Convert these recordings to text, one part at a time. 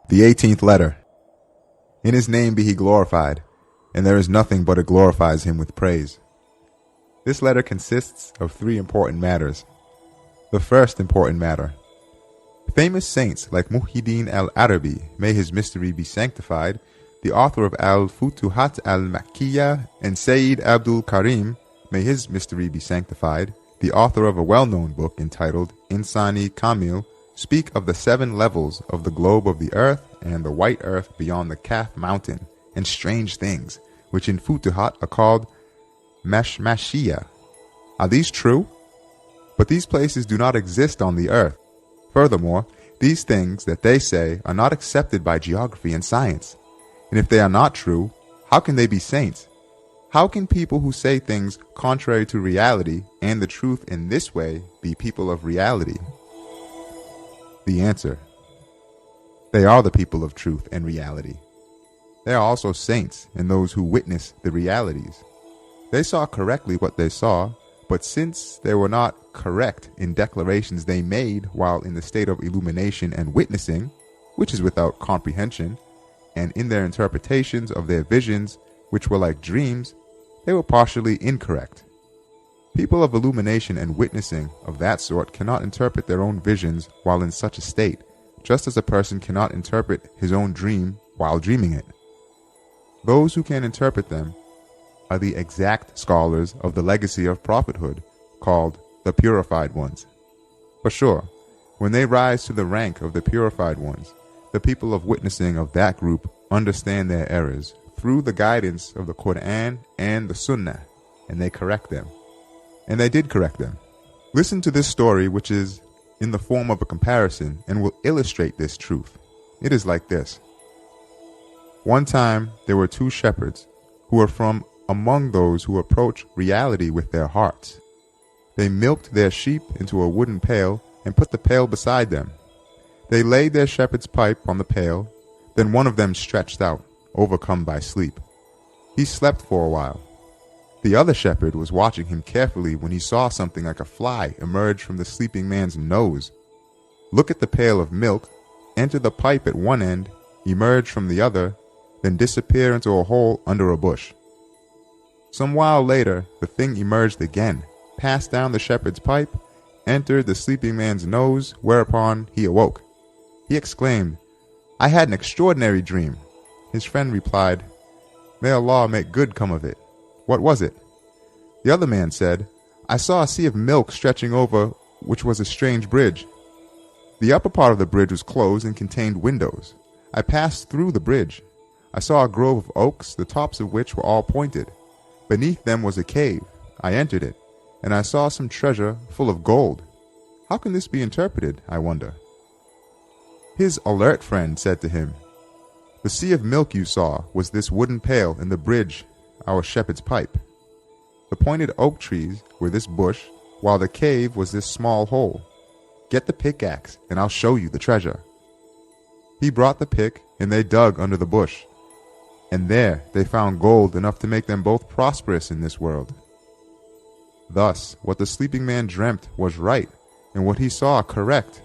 The 18th letter. In his name be he glorified, and there is nothing but it glorifies him with praise. This letter consists of three important matters. The first important matter. Famous saints like Muhyi'l-Din al Arabi, may his mystery be sanctified, the author of al-Futuhat, al-Makkiya, and Sayyid Abd al-Karim, may his mystery be sanctified, the author of a well-known book entitled Insan-i Kamil, speak of the 7 levels of the globe of the earth and the white earth beyond the Kaf mountain, and strange things, which in Futuhat are called mashmashiya. Are these true? But these places do not exist on the earth. Furthermore, these things that they say are not accepted by geography and science. And if they are not true, how can they be saints? How can people who say things contrary to reality and the truth in this way be people of reality? The answer. They are the people of truth and reality. They are also saints and those who witness the realities. They saw correctly what they saw, but since they were not correct in declarations they made while in the state of illumination and witnessing, which is without comprehension, and in their interpretations of their visions, which were like dreams, they were partially incorrect. People of illumination and witnessing of that sort cannot interpret their own visions while in such a state, just as a person cannot interpret his own dream while dreaming it. Those who can interpret them are the exact scholars of the legacy of prophethood, called the purified ones. For sure, when they rise to the rank of the purified ones, the people of witnessing of that group understand their errors through the guidance of the Quran and the Sunnah, and they correct them. And they did correct them. Listen to this story, which is in the form of a comparison and will illustrate this truth. It is like this. One time there were 2 shepherds who were from among those who approach reality with their hearts. They milked their sheep into a wooden pail and put the pail beside them. They laid their shepherd's pipe on the pail. Then one of them stretched out, overcome by sleep. He slept for a while. The other shepherd was watching him carefully when he saw something like a fly emerge from the sleeping man's nose, look at the pail of milk, enter the pipe at one end, emerge from the other, then disappear into a hole under a bush. Some while later, the thing emerged again, passed down the shepherd's pipe, entered the sleeping man's nose, whereupon he awoke. He exclaimed, "I had an extraordinary dream." His friend replied, "May Allah make good come of it. What was it?" The other man said, "I saw a sea of milk stretching over which was a strange bridge. The upper part of the bridge was closed and contained windows. I passed through the bridge. I saw a grove of oaks, the tops of which were all pointed. Beneath them was a cave. I entered it, and I saw some treasure full of gold. How can this be interpreted, I wonder?" His alert friend said to him, "The sea of milk you saw was this wooden pail and the bridge, our shepherd's pipe. The pointed oak trees were this bush, while the cave was this small hole. Get the pickaxe, and I'll show you the treasure." He brought the pick, and they dug under the bush. And there they found gold enough to make them both prosperous in this world. Thus, what the sleeping man dreamt was right, and what he saw correct.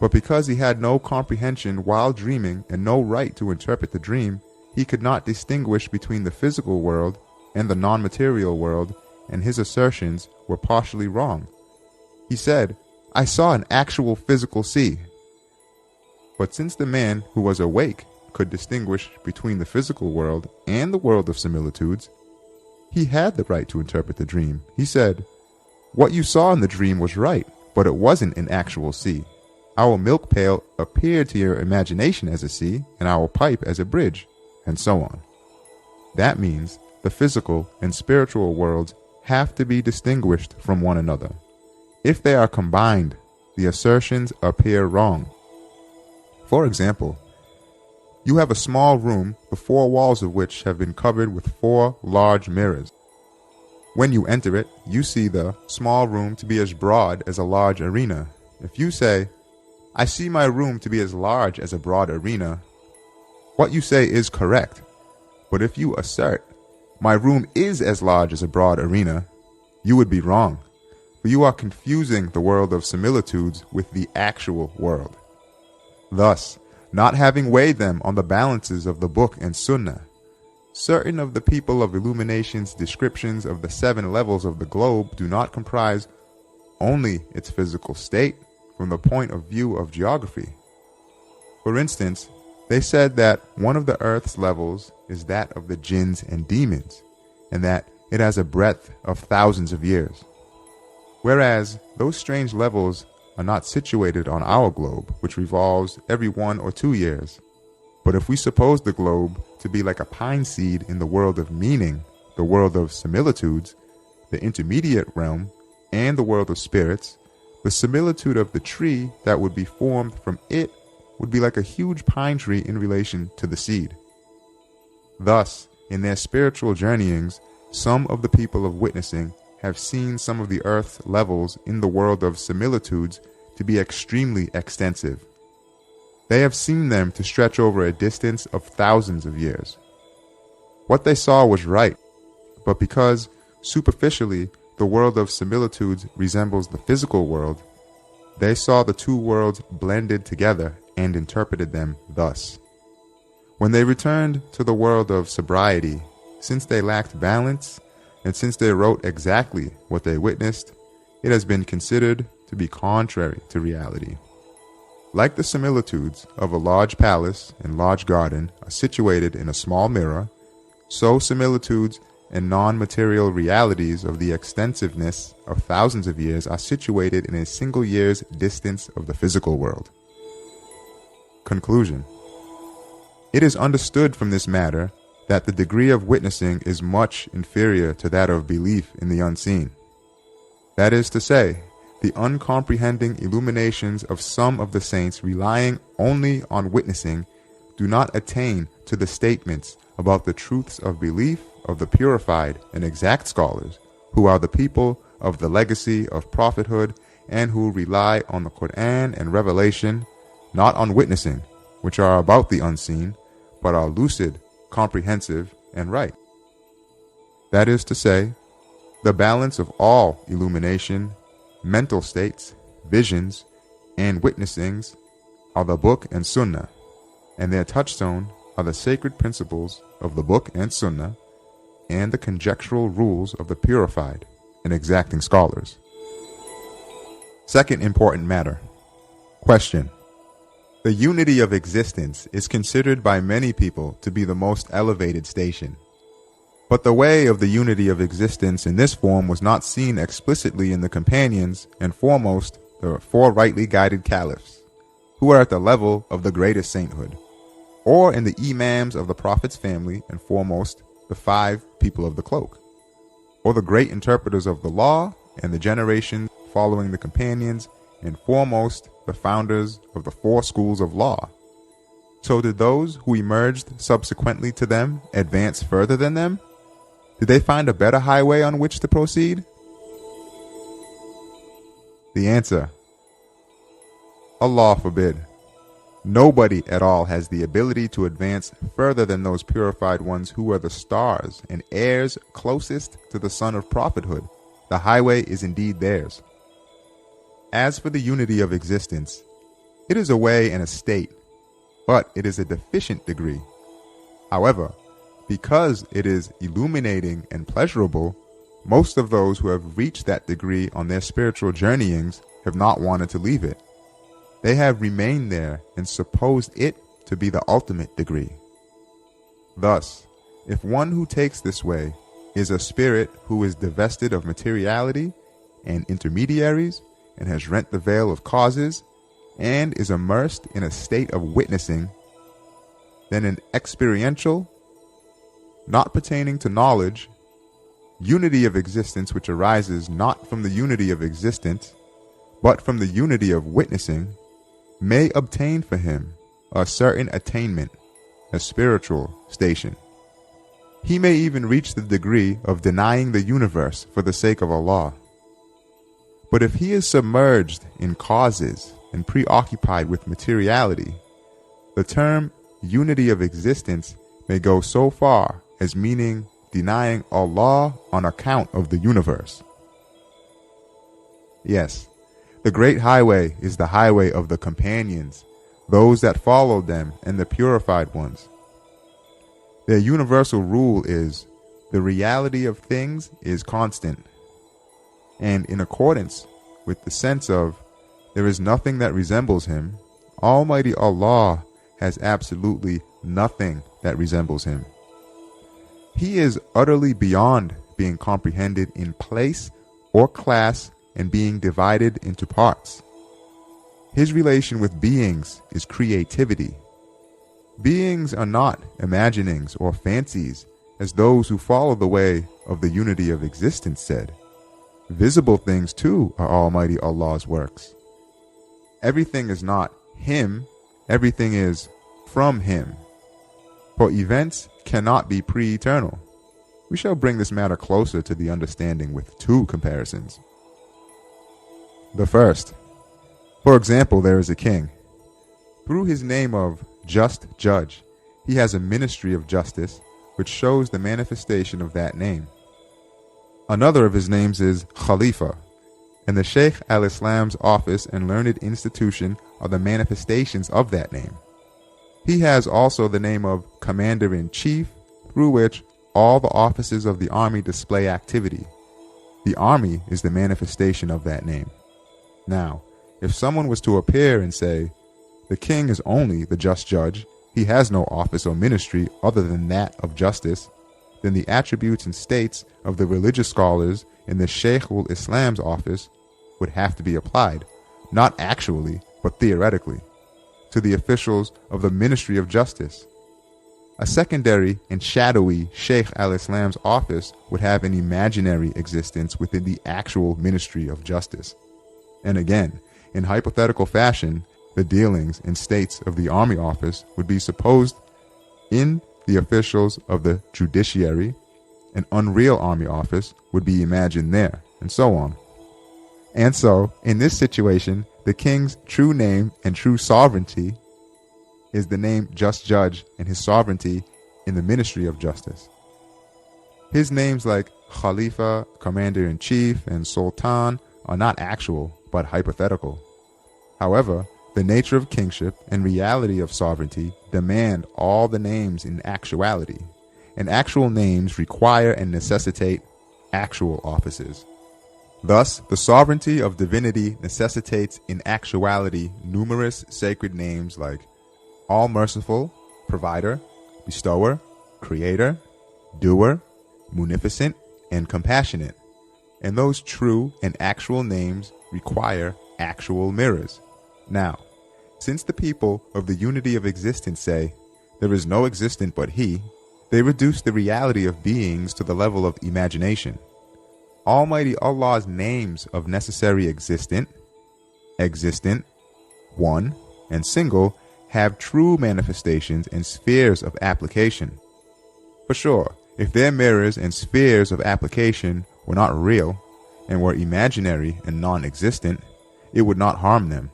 But because he had no comprehension while dreaming and no right to interpret the dream, he could not distinguish between the physical world and the non-material world, and his assertions were partially wrong. He said, "I saw an actual physical sea." But since the man who was awake could distinguish between the physical world and the world of similitudes, he had the right to interpret the dream. He said, "What you saw in the dream was right, but it wasn't an actual sea. Our milk pail appeared to your imagination as a sea, and our pipe as a bridge," and so on. That means the physical and spiritual worlds have to be distinguished from one another. If they are combined, the assertions appear wrong. For example, you have a small room, the 4 walls of which have been covered with 4 large mirrors. When you enter it, you see the small room to be as broad as a large arena. If you say, "I see my room to be as large as a broad arena," what you say is correct. But if you assert, "My room is as large as a broad arena," you would be wrong, for you are confusing the world of similitudes with the actual world. Thus, not having weighed them on the balances of the book and sunnah. Certain of the people of illumination's descriptions of the 7 levels of the globe do not comprise only its physical state from the point of view of geography. For instance, they said that one of the earth's levels is that of the jinns and demons, and that it has a breadth of thousands of years. Whereas those strange levels are not situated on our globe, which revolves every 1 or 2 years. But if we suppose the globe to be like a pine seed in the world of meaning, the world of similitudes, the intermediate realm, and the world of spirits, the similitude of the tree that would be formed from it would be like a huge pine tree in relation to the seed. Thus, in their spiritual journeyings, some of the people of witnessing have seen some of the earth's levels in the world of similitudes to be extremely extensive. They have seen them to stretch over a distance of thousands of years. What they saw was right, but because superficially the world of similitudes resembles the physical world, they saw the 2 worlds blended together and interpreted them thus. When they returned to the world of sobriety, since they lacked balance, and since they wrote exactly what they witnessed, it has been considered to be contrary to reality. Like the similitudes of a large palace and large garden are situated in a small mirror, so similitudes and non-material realities of the extensiveness of thousands of years are situated in a single year's distance of the physical world. Conclusion. It is understood from this matter that the degree of witnessing is much inferior to that of belief in the unseen. That is to say, the uncomprehending illuminations of some of the saints relying only on witnessing do not attain to the statements about the truths of belief of the purified and exact scholars, who are the people of the legacy of prophethood and who rely on the Quran and revelation, not on witnessing, which are about the unseen, but are lucid, comprehensive, and right. That is to say, the balance of all illumination, mental states, visions, and witnessings are the book and sunnah, and their touchstone are the sacred principles of the book and sunnah and the conjectural rules of the purified and exacting scholars. Second important matter. Question. The unity of existence is considered by many people to be the most elevated station. But the way of the unity of existence in this form was not seen explicitly in the companions and foremost the 4 rightly guided caliphs, who are at the level of the greatest sainthood, or in the imams of the Prophet's family and foremost the 5 people of the cloak, or the great interpreters of the law and the generation following the companions and foremost the founders of the 4 schools of law. So did those who emerged subsequently to them advance further than them? Did they find a better highway on which to proceed? The answer: Allah forbid. Nobody at all has the ability to advance further than those purified ones who are the stars and heirs closest to the son of prophethood. The highway is indeed theirs. As for the unity of existence, it is a way and a state, but it is a deficient degree. However, because it is illuminating and pleasurable, most of those who have reached that degree on their spiritual journeyings have not wanted to leave it. They have remained there and supposed it to be the ultimate degree. Thus, if one who takes this way is a spirit who is divested of materiality and intermediaries and has rent the veil of causes and is immersed in a state of witnessing, then an experiential, not pertaining to knowledge, unity of existence which arises not from the unity of existence, but from the unity of witnessing, may obtain for him a certain attainment, a spiritual station. He may even reach the degree of denying the universe for the sake of Allah. But if he is submerged in causes and preoccupied with materiality, the term unity of existence may go so far as meaning denying Allah on account of the universe. Yes, the great highway is the highway of the companions, those that followed them, and the purified ones. Their universal rule is, the reality of things is constant, and in accordance with the sense of, there is nothing that resembles him, Almighty Allah has absolutely nothing that resembles him. He is utterly beyond being comprehended in place or class and being divided into parts. His relation with beings is creativity. Beings are not imaginings or fancies, as those who follow the way of the unity of existence said. Visible things too are Almighty Allah's works. Everything is not Him, everything is from Him. For events cannot be pre-eternal. We shall bring this matter closer to the understanding with two comparisons. The first, for example, there is a king. Through his name of Just Judge, he has a ministry of justice, which shows the manifestation of that name. Another of his names is Khalifa, and the Shaykh al-Islam's office and learned institution are the manifestations of that name. He has also the name of Commander-in-Chief, through which all the officers of the army display activity. The army is the manifestation of that name. Now, if someone was to appear and say, the king is only the just judge, he has no office or ministry other than that of justice, then the attributes and states of the religious scholars in the Shaykh al-Islam's office would have to be applied, not actually, but theoretically, to the officials of the Ministry of Justice. A secondary and shadowy Shaykh al-Islam's office would have an imaginary existence within the actual Ministry of Justice. And again, in hypothetical fashion, the dealings and states of the army office would be supposed in the officials of the judiciary. An unreal army office would be imagined there, and so on. And so, in this situation, the king's true name and true sovereignty is the name Just Judge and his sovereignty in the Ministry of Justice. His names like Khalifa, Commander-in-Chief, and Sultan are not actual, but hypothetical. However, the nature of kingship and reality of sovereignty demand all the names in actuality, and actual names require and necessitate actual offices. Thus, the sovereignty of divinity necessitates in actuality numerous sacred names like All-Merciful, Provider, Bestower, Creator, Doer, Munificent, and Compassionate. And those true and actual names require actual mirrors. Now, since the people of the unity of existence say, there is no existent but He, they reduce the reality of beings to the level of imagination. Almighty Allah's names of necessary existent, one, and single have true manifestations and spheres of application. For sure, if their mirrors and spheres of application were not real and were imaginary and non-existent, it would not harm them.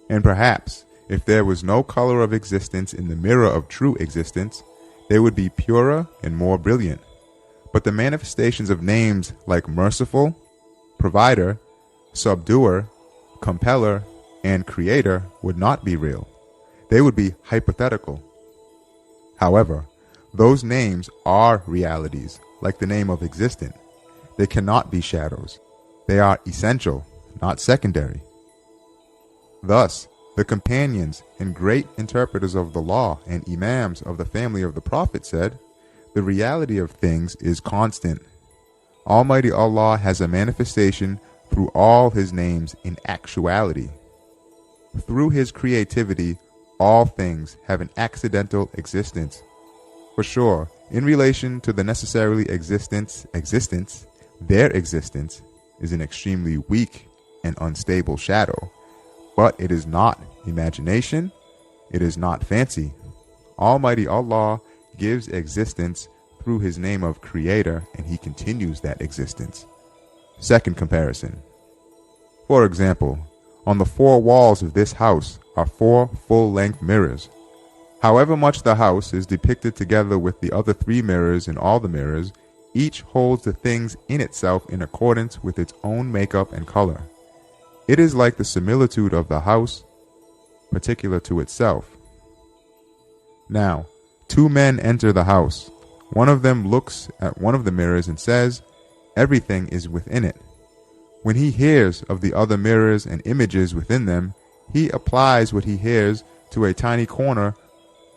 And perhaps, if there was no color of existence in the mirror of true existence, they would be purer and more brilliant. But the manifestations of names like Merciful, Provider, Subduer, Compeller, and Creator would not be real. They would be hypothetical. However, those names are realities, like the name of existent. They cannot be shadows. They are essential, not secondary. Thus, the companions and great interpreters of the law and imams of the family of the Prophet said, the reality of things is constant. Almighty Allah has a manifestation through all His names in actuality. Through His creativity, all things have an accidental existence. For sure, in relation to the necessarily existence, their existence is an extremely weak and unstable shadow. But it is not imagination, it is not fancy. Almighty Allah gives existence through His name of Creator, and He continues that existence. Second comparison. For example, on the four walls of this house are 4 full-length mirrors. However much the house is depicted together with the other 3 mirrors in all the mirrors, each holds the things in itself in accordance with its own makeup and color. It is like the similitude of the house particular to itself. Now, two men enter the house. One of them looks at one of the mirrors and says, "Everything is within it." When he hears of the other mirrors and images within them, he applies what he hears to a tiny corner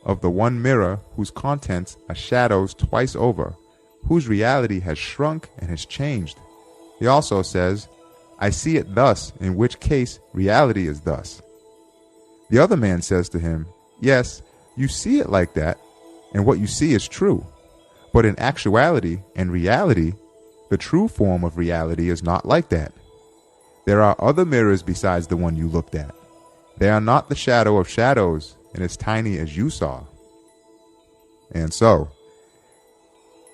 of the one mirror whose contents are shadows twice over, whose reality has shrunk and has changed. He also says, "I see it thus, in which case reality is thus." The other man says to him, "Yes, you see it like that, and what you see is true. But in actuality and reality, the true form of reality is not like that. There are other mirrors besides the one you looked at. They are not the shadow of shadows and as tiny as you saw." And so,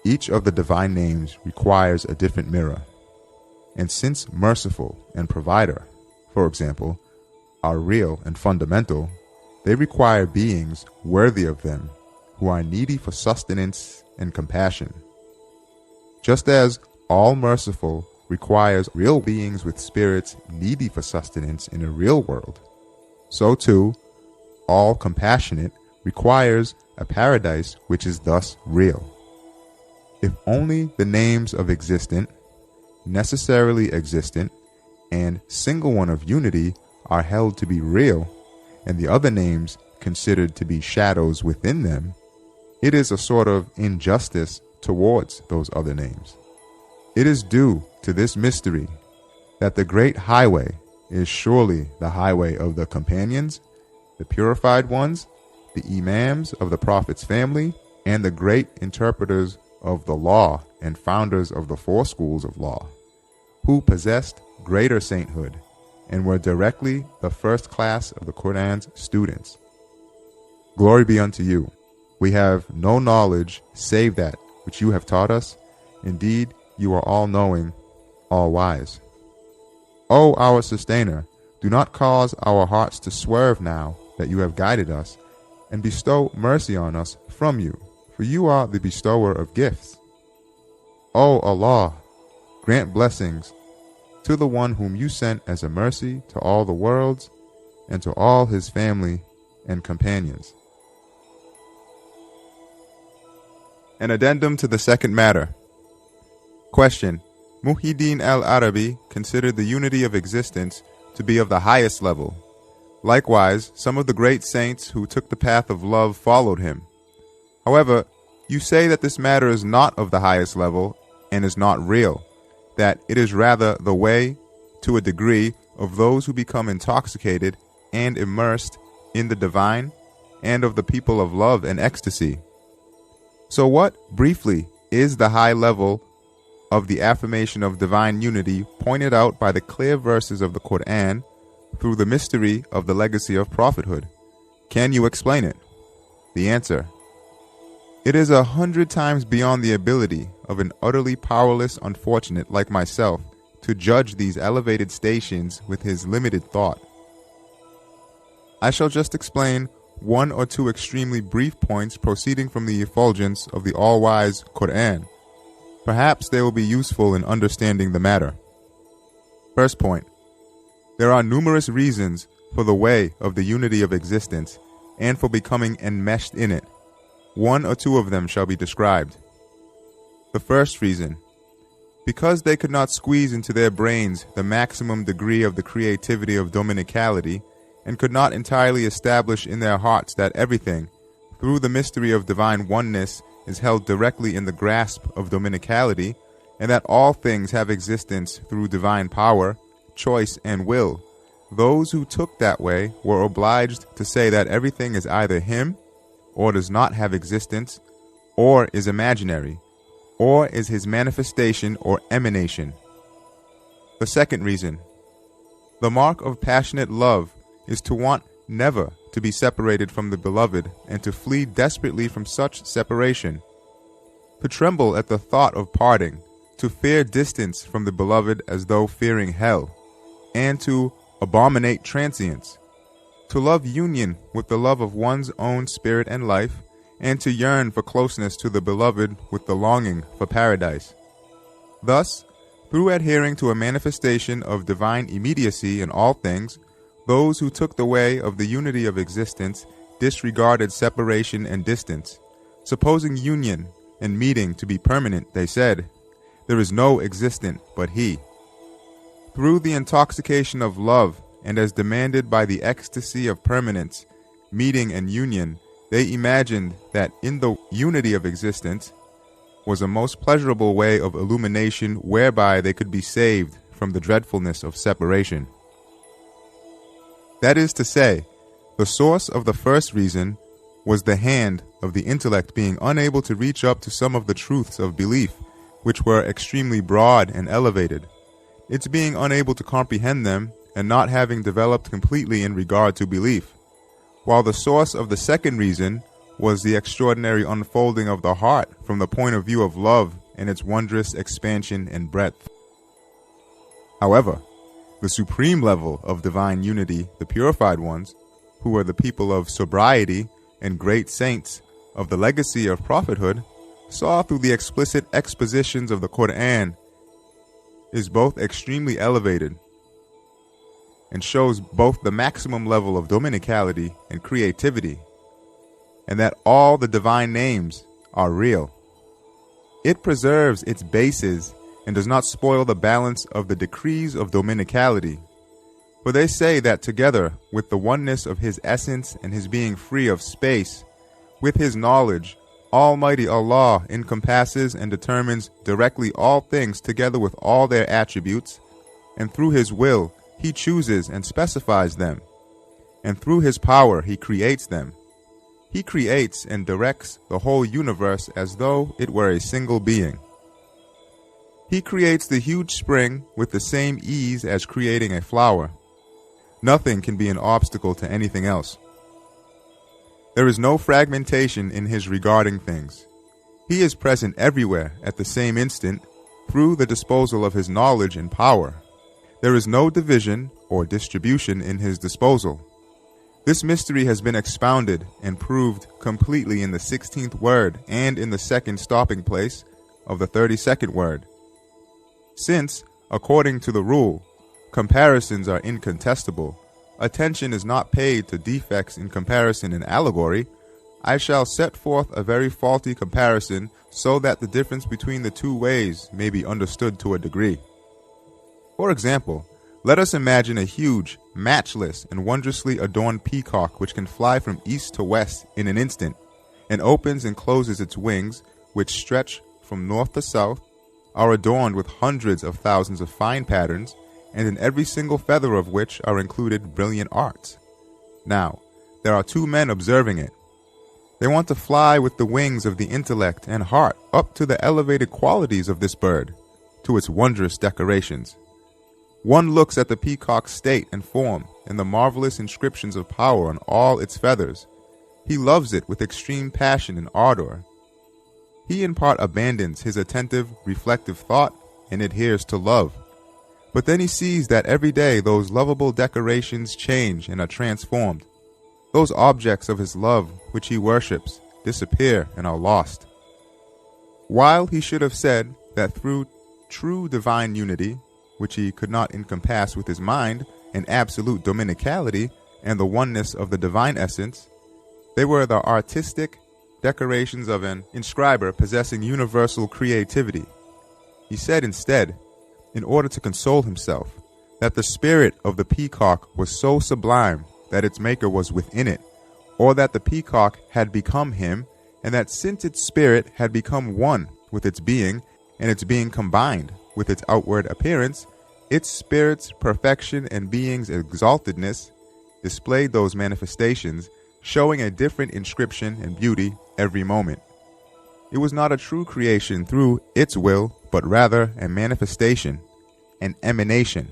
each of the divine names requires a different mirror. And since merciful and provider, for example, are real and fundamental, they require beings worthy of them who are needy for sustenance and compassion. Just as all merciful requires real beings with spirits needy for sustenance in a real world, so too, all compassionate requires a paradise which is thus real. If only the names of existent, necessarily existent, and single one of unity are held to be real, and the other names considered to be shadows within them, it is a sort of injustice towards those other names. It is due to this mystery that the great highway is surely the highway of the companions, the purified ones, the imams of the Prophet's family, and the great interpreters of the law and founders of the four schools of law, who possessed greater sainthood and were directly the first class of the Quran's students. Glory be unto you. We have no knowledge save that which you have taught us. Indeed, you are all-knowing, all-wise. O our sustainer, do not cause our hearts to swerve now that you have guided us, and bestow mercy on us from you, for you are the bestower of gifts. O Allah, grant blessings to the one whom you sent as a mercy to all the worlds and to all his family and companions. An addendum to the second matter. Question. Muhyi'l-Din al Arabi considered the unity of existence to be of the highest level. Likewise, some of the great saints who took the path of love followed him. However, you say that this matter is not of the highest level and is not real, that it is rather the way, to a degree, of those who become intoxicated and immersed in the divine, and of the people of love and ecstasy. So what, briefly, is the high level of the affirmation of divine unity pointed out by the clear verses of the Quran through the mystery of the legacy of prophethood? Can you explain it? The answer. It is 100 times beyond the ability of an utterly powerless unfortunate like myself to judge these elevated stations with his limited thought. I shall just explain one or two extremely brief points proceeding from the effulgence of the all-wise Quran. Perhaps they will be useful in understanding the matter. First point. There are numerous reasons for the way of the unity of existence and for becoming enmeshed in it. One or two of them shall be described. The first reason. Because they could not squeeze into their brains the maximum degree of the creativity of dominicality, and could not entirely establish in their hearts that everything, through the mystery of divine oneness, is held directly in the grasp of dominicality, and that all things have existence through divine power, choice, and will, those who took that way were obliged to say that everything is either him, or does not have existence, or is imaginary, or is his manifestation or emanation. The second reason. The mark of passionate love is to want never to be separated from the beloved and to flee desperately from such separation, to tremble at the thought of parting, to fear distance from the beloved as though fearing hell, and to abominate transience, to love union with the love of one's own spirit and life, and to yearn for closeness to the beloved with the longing for paradise. Thus, through adhering to a manifestation of divine immediacy in all things, Those who took the way of the unity of existence disregarded separation and distance. Supposing union and meeting to be permanent, they said, "There is no existent but He." Through the intoxication of love, and as demanded by the ecstasy of permanence, meeting and union, they imagined that in the unity of existence was a most pleasurable way of illumination whereby they could be saved from the dreadfulness of separation. That is to say, the source of the first reason was the hand of the intellect being unable to reach up to some of the truths of belief, which were extremely broad and elevated, its being unable to comprehend them and not having developed completely in regard to belief, while the source of the second reason was the extraordinary unfolding of the heart from the point of view of love and its wondrous expansion and breadth. However, the supreme level of divine unity, the purified ones, who were the people of sobriety and great saints of the legacy of prophethood, saw through the explicit expositions of the Quran, is both extremely elevated and shows both the maximum level of dominicality and creativity, and that all the divine names are real. It preserves its bases and does not spoil the balance of the decrees of dominicality. For they say that together with the oneness of His essence and His being free of space, with His knowledge, Almighty Allah encompasses and determines directly all things together with all their attributes, and through His will He chooses and specifies them, and through His power He creates them. He creates and directs the whole universe as though it were a single being. He creates the huge spring with the same ease as creating a flower. Nothing can be an obstacle to anything else. There is no fragmentation in His regarding things. He is present everywhere at the same instant through the disposal of His knowledge and power. There is no division or distribution in His disposal. This mystery has been expounded and proved completely in the 16th word and in the second stopping place of the 32nd word. Since, according to the rule, comparisons are incontestable, attention is not paid to defects in comparison and allegory, I shall set forth a very faulty comparison so that the difference between the two ways may be understood to a degree. For example, let us imagine a huge, matchless, and wondrously adorned peacock which can fly from east to west in an instant, and opens and closes its wings, which stretch from north to south, are adorned with hundreds of thousands of fine patterns, and in every single feather of which are included brilliant arts. Now, there are two men observing it. They want to fly with the wings of the intellect and heart up to the elevated qualities of this bird, to its wondrous decorations. One looks at the peacock's state and form and the marvelous inscriptions of power on all its feathers. He loves it with extreme passion and ardor. He in part abandons his attentive, reflective thought and adheres to love. But then he sees that every day those lovable decorations change and are transformed. Those objects of his love which he worships disappear and are lost. While he should have said that through true divine unity, which he could not encompass with his mind, and absolute dominicality and the oneness of the divine essence, they were the artistic decorations of an inscriber possessing universal creativity. He said instead, in order to console himself, that the spirit of the peacock was so sublime that its maker was within it, or that the peacock had become him, and that since its spirit had become one with its being, and its being combined with its outward appearance, its spirit's perfection and being's exaltedness displayed those manifestations, showing a different inscription and beauty every moment. It was not a true creation through its will, but rather a manifestation, an emanation.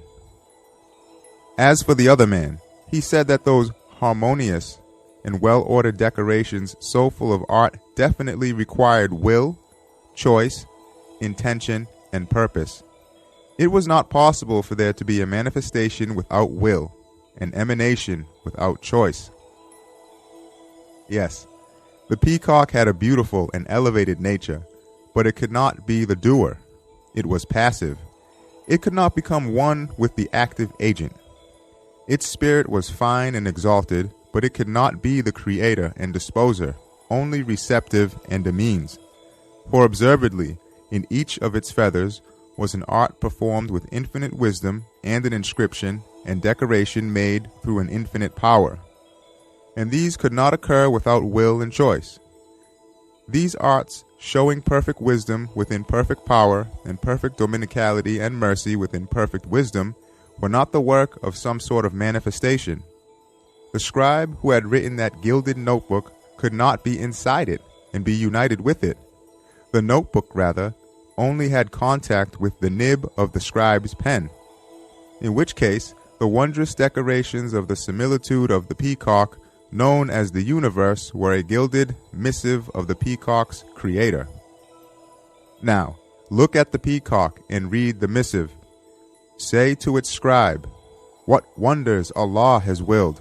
As for the other man, he said that those harmonious and well-ordered decorations so full of art definitely required will, choice, intention, and purpose. It was not possible for there to be a manifestation without will, an emanation without choice. Yes, the peacock had a beautiful and elevated nature, but it could not be the doer. It was passive. It could not become one with the active agent. Its spirit was fine and exalted, but it could not be the creator and disposer, only receptive and a means. For observedly, in each of its feathers was an art performed with infinite wisdom, and an inscription and decoration made through an infinite power. And these could not occur without will and choice. These arts, showing perfect wisdom within perfect power, and perfect dominicality and mercy within perfect wisdom, were not the work of some sort of manifestation. The scribe who had written that gilded notebook could not be inside it and be united with it. The notebook, rather, only had contact with the nib of the scribe's pen, in which case the wondrous decorations of the similitude of the peacock, known as the universe, were a gilded missive of the peacock's creator. Now, look at the peacock and read the missive. Say to its scribe, "What wonders Allah has willed.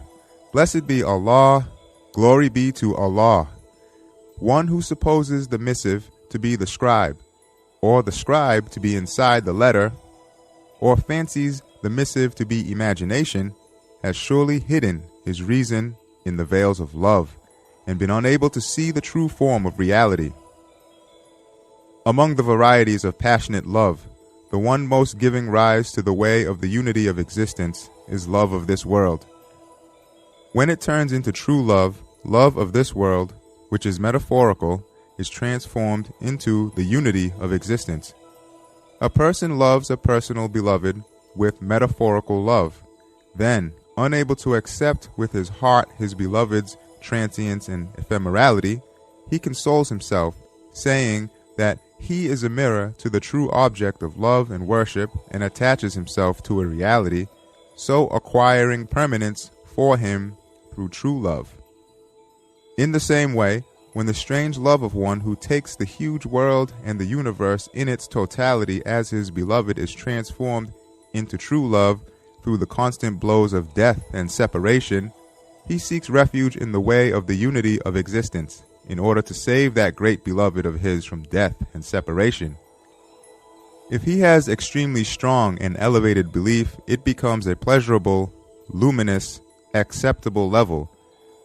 Blessed be Allah, glory be to Allah." One who supposes the missive to be the scribe, or the scribe to be inside the letter, or fancies the missive to be imagination, has surely hidden his reason in the veils of love, and been unable to see the true form of reality. Among the varieties of passionate love, the one most giving rise to the way of the unity of existence is love of this world. When it turns into true love, love of this world, which is metaphorical, is transformed into the unity of existence. A person loves a personal beloved with metaphorical love. Then, unable to accept with his heart his beloved's transience and ephemerality, he consoles himself, saying that he is a mirror to the true object of love and worship, and attaches himself to a reality, so acquiring permanence for him through true love. In the same way, when the strange love of one who takes the huge world and the universe in its totality as his beloved is transformed into true love through the constant blows of death and separation, he seeks refuge in the way of the unity of existence, in order to save that great beloved of his from death and separation. If he has extremely strong and elevated belief, it becomes a pleasurable, luminous, acceptable level,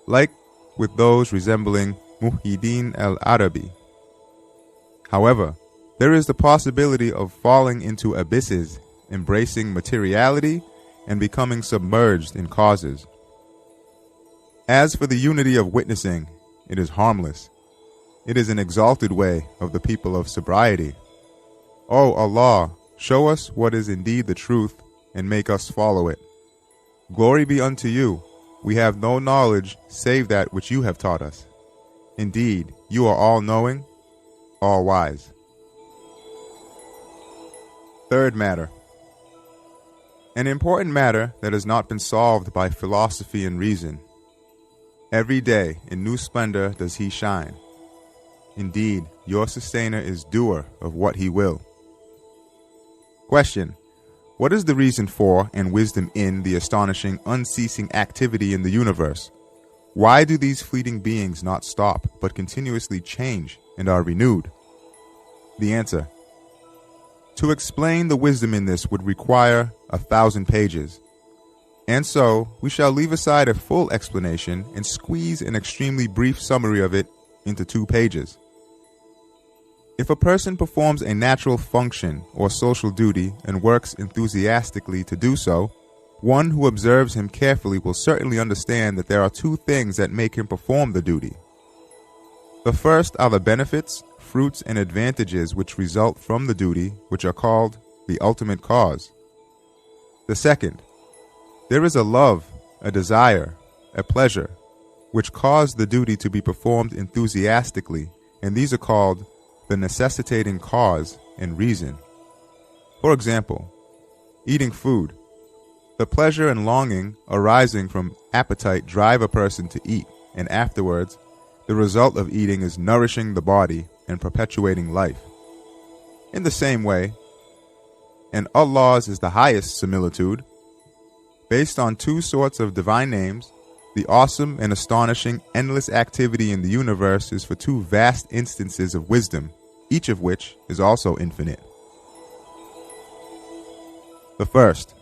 like with those resembling Muhyi'l-Din al Arabi. However, there is the possibility of falling into abysses, embracing materiality, and becoming submerged in causes. As for the unity of witnessing, it is harmless. It is an exalted way of the people of sobriety. O Allah, show us what is indeed the truth, and make us follow it. Glory be unto you. We have no knowledge save that which you have taught us. Indeed, you are all-knowing, all-wise. Third matter. An important matter that has not been solved by philosophy and reason. Every day in new splendor does he shine. Indeed, your sustainer is doer of what he will. Question: what is the reason for and wisdom in the astonishing, unceasing activity in the universe? Why do these fleeting beings not stop, but continuously change and are renewed? The answer: to explain the wisdom in this would require 1,000 pages. And so, we shall leave aside a full explanation and squeeze an extremely brief summary of it into 2 pages. If a person performs a natural function or social duty and works enthusiastically to do so, one who observes him carefully will certainly understand that there are 2 things that make him perform the duty. The first are the benefits, fruits, and advantages which result from the duty, which are called the ultimate cause. The second, there is a love, a desire, a pleasure, which cause the duty to be performed enthusiastically, and these are called the necessitating cause and reason. For example, eating food. The pleasure and longing arising from appetite drive a person to eat, and afterwards, the result of eating is nourishing the body and perpetuating life. In the same way, and Allah's is the highest similitude, based on 2 sorts of divine names, the awesome and astonishing endless activity in the universe is for 2 vast instances of wisdom, each of which is also infinite. The first,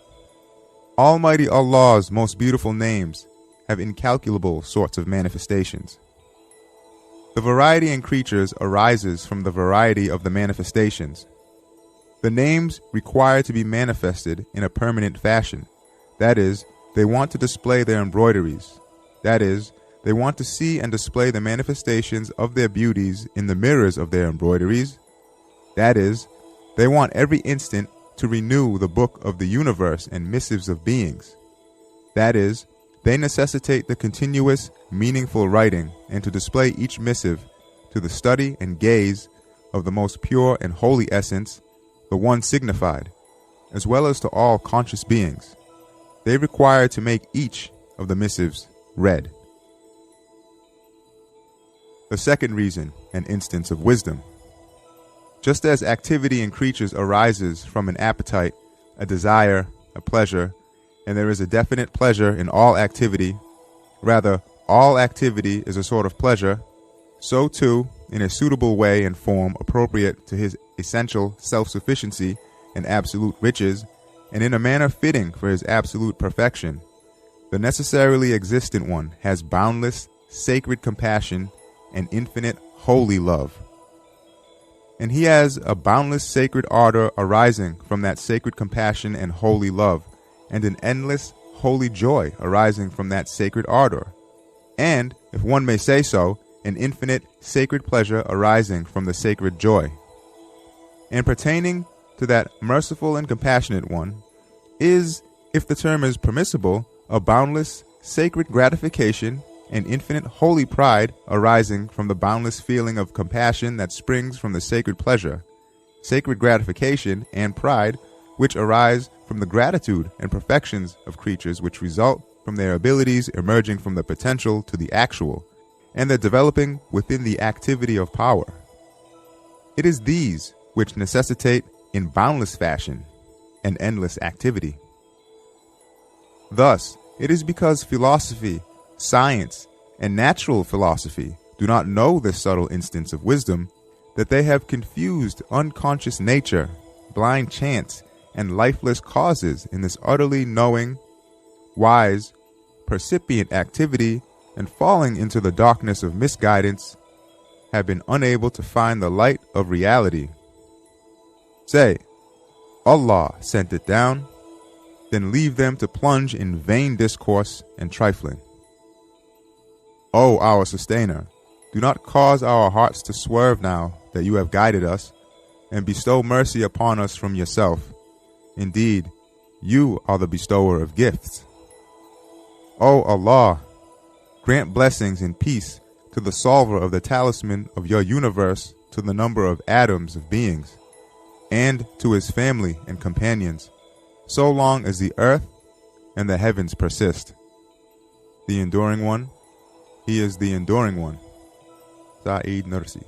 Almighty Allah's most beautiful names have incalculable sorts of manifestations. The variety in creatures arises from the variety of the manifestations. The names require to be manifested in a permanent fashion. That is, they want to display their embroideries. That is, they want to see and display the manifestations of their beauties in the mirrors of their embroideries. That is, they want every instant to renew the book of the universe and missives of beings. That is, they necessitate the continuous, meaningful writing and to display each missive to the study and gaze of the most pure and holy essence, the one signified, as well as to all conscious beings. They require to make each of the missives read. The second reason, an instance of wisdom. Just as activity in creatures arises from an appetite, a desire, a pleasure, and there is a definite pleasure in all activity, rather, all activity is a sort of pleasure, so too, in a suitable way and form appropriate to his essential self-sufficiency and absolute riches, and in a manner fitting for his absolute perfection, the necessarily existent one has boundless, sacred compassion and infinite, holy love. And he has a boundless sacred ardor arising from that sacred compassion and holy love, and an endless, holy joy arising from that sacred ardor, and, if one may say so, an infinite, sacred pleasure arising from the sacred joy. And pertaining to that merciful and compassionate one is, if the term is permissible, a boundless, sacred gratification and infinite holy pride arising from the boundless feeling of compassion that springs from the sacred pleasure, sacred gratification, and pride which arise from the gratitude and perfections of creatures which result from their abilities emerging from the potential to the actual, and their developing within the activity of power. It is these which necessitate in boundless fashion an endless activity. Thus, it is because philosophy, science, and natural philosophy do not know this subtle instance of wisdom that they have confused unconscious nature, blind chance, and lifeless causes in this utterly knowing, wise, percipient activity, and falling into the darkness of misguidance, have been unable to find the light of reality. Say, Allah sent it down, then leave them to plunge in vain discourse and trifling. O our Sustainer, do not cause our hearts to swerve now that you have guided us, and bestow mercy upon us from yourself. Indeed, you are the bestower of gifts. O Allah, grant blessings and peace to the solver of the talisman of your universe to the number of atoms of beings, and to his family and companions, so long as the earth and the heavens persist. The Enduring One, He is the Enduring One. Sayyid Nursi.